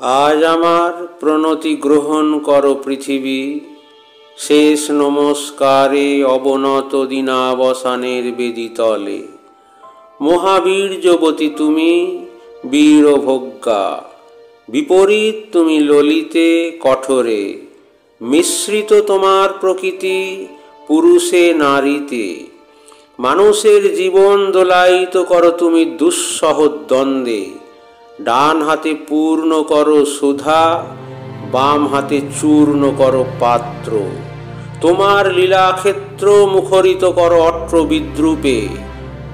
আজ আমার প্রণতি গ্রহণ করো পৃথিবী, শেষ নমস্কারে অবনত দিনাবসানের বেদিতলে। মহাবীর্যবতী তুমি বীরভোগ্যা, বিপরীত তুমি ললিতে কঠোরে। মিশ্রিত তোমার প্রকৃতি পুরুষে নারীতে, মানুষের জীবন দোলায়িত করো তুমি দুঃসহ দ্বন্দ্বে। ডান হাতে পূর্ণ করো সুধা, বাম হাতে চূর্ণ করো পাত্র। তোমার লীলাক্ষেত্র মুখরিত করো অট্র বিদ্রূপে।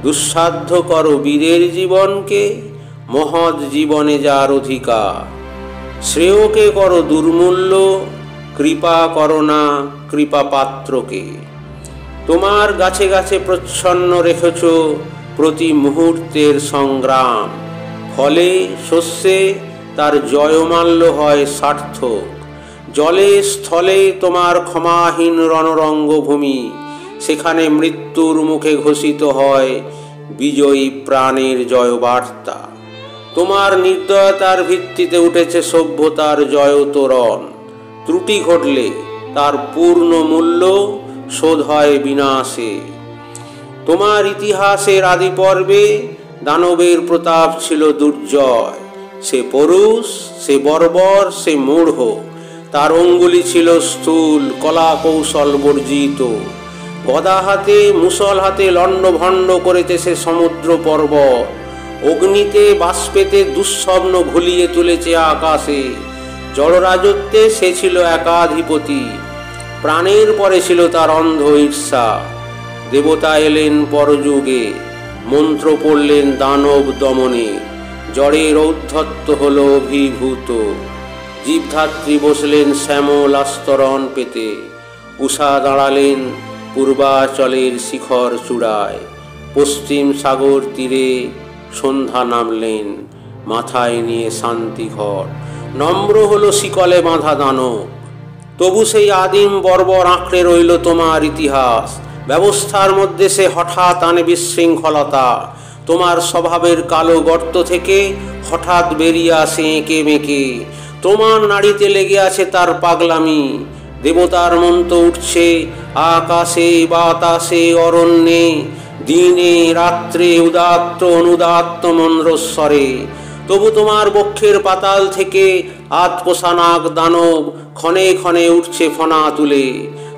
দুঃসাধ্য করো বীরের জীবনকে, মহৎ জীবনে যার অধিকার। শ্রেয়কে করো দুর্মূল্য, কৃপা করো না কৃপা পাত্রকে। তোমার গাছে গাছে প্রচ্ছন্ন রেখেছ প্রতি মুহূর্তের সংগ্রাম, ফলে শস্যে তার জয়মাল্য হয় সার্থক। জলে স্থলে তোমার ক্ষমাহীন রণরঙ্গভূমি, সেখানে মৃত্যুর মুখে ঘোষিত হয় বিজয়ী প্রাণের জয়বার্তা। তোমার নির্দয়তার ভিত্তিতে উঠেছে সভ্যতার জয়তোরণ। ত্রুটি ঘটলে তার পূর্ণ মূল্য শোধ হয় বিনাশে। তোমার ইতিহাসের আদি পর্বে দানবের প্রতাপ ছিল দুর্জয়। সে পরুষ, সে বর্বর, সে মূঢ়। তার অঙ্গুলি ছিল স্থূল, কলা কৌশল বর্জিত। গদা হাতে মুসল হাতে লণ্ডভণ্ড করেছে সে সমুদ্র পর্বত। অগ্নিতে বাষ্পেতে দুঃস্বপ্ন ঘুলিয়ে তুলেছে আকাশে। জড়রাজত্বে সে ছিল একাধিপতি, প্রাণের পরে ছিল তার অন্ধ ঈর্ষা। দেবতা এলেন পরযুগে, মন্ত্র পড়লেন দানব দমনে। জড়ের ঔদ্ধত্য হল অভিভূত, জীবধাত্রী বসলেন শ্যামল আস্তরণ পেতে। উষা দাঁড়ালেন পূর্বাচলের শিখর চূড়ায়। পশ্চিম সাগর তীরে সন্ধ্যা নামলেন, মাথায় নিয়ে শান্তি ঘর। নম্র হলো শিকলে বাঁধা দানব, তবু সেই আদিম বর্বর আঁকড়ে রইল তোমার ইতিহাস। ব্যবস্থার মধ্যে সে হঠাৎ আনে বিশৃঙ্খলতা। তোমার স্বভাবের কালো গর্ত থেকে হঠাৎ বেরিয়ে আসে এঁকে মেঁকে। তোমার নাড়িতে লেগে আছে তার পাগলামি। দেবতার মন্ত্র উঠছে আকাশে বাতাসে অরণ্যে, দিনে রাত্রে উদাত্ত অনুদাত্ত মন্দ্রস্বরে। তবু তোমার বক্ষের পাতাল থেকে আত্মসানাক দানব ক্ষণে ক্ষণে উঠছে ফনা তুলে।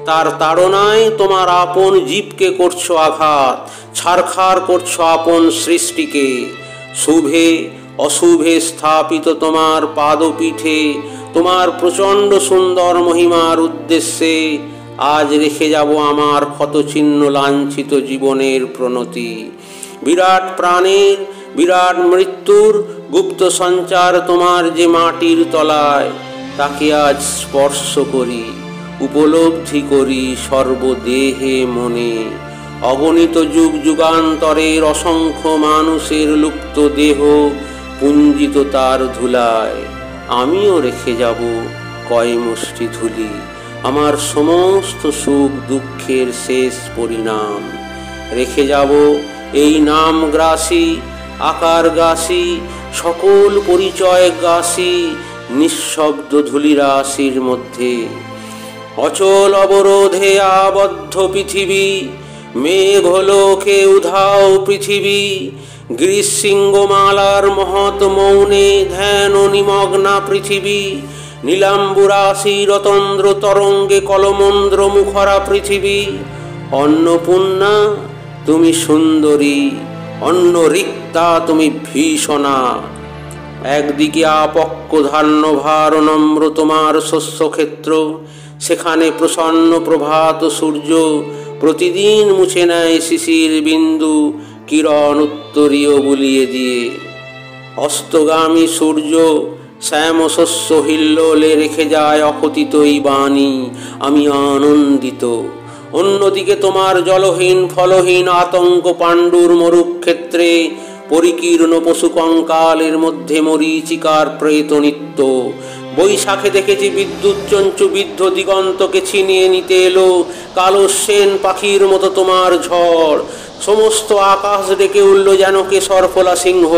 তার তাড়নায় তোমার আপন জীবকে করছো আঘাত, ছারখার করছো আপন সৃষ্টিকে। শুভে অশুভে স্থাপিত তোমার পাদপীঠে, তোমার প্রচণ্ড সুন্দর মহিমার উদ্দেশ্যে আজ রেখে যাব আমার ক্ষতচিহ্ন লাঞ্ছিত জীবনের প্রণতি। বিরাট প্রাণের বিরাট মৃত্যুর গুপ্ত সঞ্চার তোমার যে মাটির তলায়, তাকে আজ স্পর্শ করি, উপলব্ধি করি সর্বদেহে মনে। অগণিত যুগ যুগান্তরের অসংখ্য মানুষের লুপ্ত দেহ পুঞ্জিত তার ধুলায়। আমিও রেখে যাব কয় মুষ্টি ধুলি, আমার সমস্ত সুখ দুঃখের শেষ পরিণাম। রেখে যাব এই নাম গ্রাসী আকার গাছি, সকল পরিচয় গাছি নিঃশব্দ ধূলিরাশির মধ্যে। অচল অবরোধে আবদ্ধ পৃথিবী, মেঘলোকে উধাও পৃথিবী। গ্রীষ্মৃঙ্গমালার মহৎ মৌনে ধ্যান নিমগ্না পৃথিবী। নীলাম্বুরাশি রতন্দ্র তরঙ্গে কলমন্দ্র মুখরা পৃথিবী। অন্নপূর্ণা তুমি সুন্দরী, অন্য রিক্তা তুমি ভীষণা। একদিকে আপক্ক ধান্যভার নম্র তোমার শস্যক্ষেত্র, সেখানে প্রসন্ন প্রভাত সূর্য প্রতিদিন মুছে নেয় শিশির বিন্দু কিরণ উত্তরীয় বুলিয়ে দিয়ে। অস্তগামী সূর্য শ্যাম শস্য হিল্লোলে রেখে যায় অকথিত এই বাণী, আমি আনন্দিত। অন্যদিকে তোমার জলহীন ফলহীন আতঙ্ক পাণ্ডুর মরুক্ষেত্রে পরিকীর্ণ পশু কঙ্কালের মধ্যে মরীচিকার প্রেত নিত্য। বৈশাখে দেখেছি বিদ্যুৎ চঞ্চু বিদ্ধ দিগন্তকে ছিনিয়ে নিতে এলো কালো সেন পাখির মতো তোমার ঝড়। সমস্ত আকাশ ডেকে উঠল যেন কেশর ফোলা সিংহ।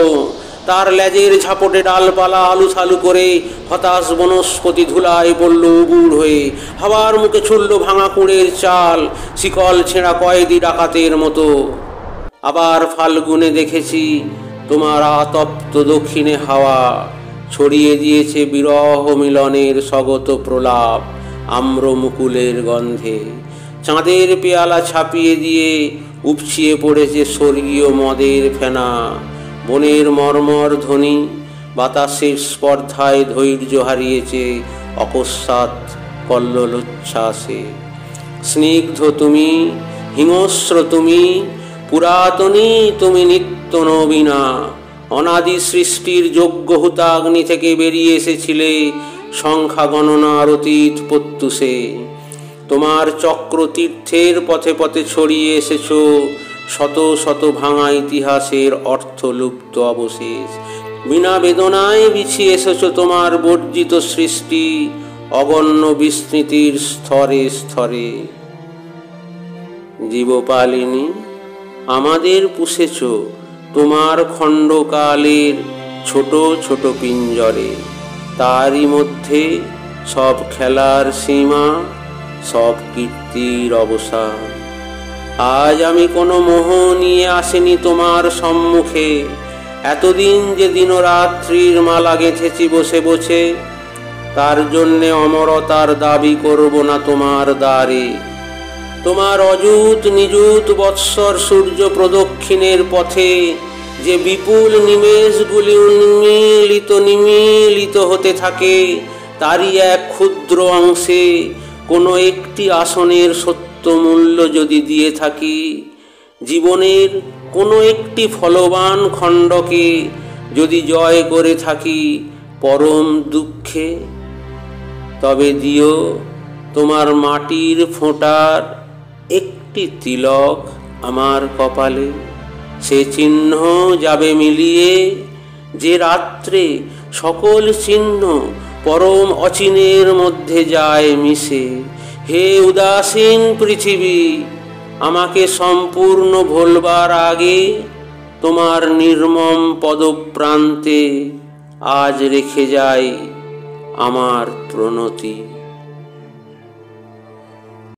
তার লেজের ঝাপটে ডালপালা আলুথালু করে হতাশ বনস্পতি ধুলায় পড়ল উবুড় হয়ে। হাওয়ার মুখে ছুড়ল ভাঙা কুঁড়ের চাল, শিকল ছেঁড়া কয়েদি ডাকাতের মতো। আবার ফাল্গুনে দেখেছি তোমার আতপ্ত দক্ষিণে হাওয়া ছড়িয়ে দিয়েছে বিরহ মিলনের স্বগত প্রলাপ আম্র মুকুলের গন্ধে। চাঁদের পেয়ালা ছাপিয়ে দিয়ে উপচিয়ে পড়েছে স্বর্গীয় মদের ফেনা। বনের মর্মর ধ্বনি বাতাসের স্পর্ধায় ধৈর্য হারিয়েছে অকস্মাৎ কল্লোলোচ্ছ্বাসে। স্নিগ্ধ তুমি, হিংস্র তুমি, পুরাতনী তুমি, নিত্য নবীনা। অনাদি সৃষ্টির যজ্ঞ হুতাগ্নি থেকে বেরিয়ে এসেছিলে সংখ্যা গণনার অতীত প্রত্যুষে। তোমার চক্র তীর্থের পথে পথে ছড়িয়ে এসেছ শত শত ভাঙা ইতিহাসের অর্থলুপ্ত অবশেষ। বিনা বেদনায় বিছিয়ে এসেছ তোমার বর্জিত সৃষ্টি অগণ্য বিস্মৃতির স্তরে স্তরে। জীবপালিনী, আমাদের পুষেছ তোমার খণ্ডকালের ছোট ছোট পিঞ্জরে। তারই মধ্যে সব খেলার সীমা, সব কীর্তির অবসান। আজ আমি কোনো মোহ নিয়ে আসিনি তোমার সম্মুখে। এতদিন যে দিনরাত্রির মালা গেঁথেছি বসে বসে, তার জন্যে অমরতার দাবি করব না তোমার দ্বারে। তোমার অযুত নিযুত বৎসর সূর্য প্রদক্ষিণের পথে যে বিপুল নিমেষগুলি নিমিলিত হতে থাকে, তারই এক ক্ষুদ্র অংশে কোনো একটি আসনের সত্য মূল্য যদি দিয়ে থাকি, জীবনের কোনো একটি ফলবান খণ্ডকে যদি জয় করে থাকি পরম দুঃখে, তবে দিও তোমার মাটির ফোঁটার একটি তিলক আমার কপালে। সে চিহ্ন যাবে মিলিয়ে যে রাত্রে সকল চিহ্ন পরম অচিনের মধ্যে যায় মিশে। হে উদাসীন পৃথিবী, আমাকে সম্পূর্ণ ভোলবার আগে তোমার নির্মম পদপ্রান্তে আজ রেখে যাই আমার প্রণতি।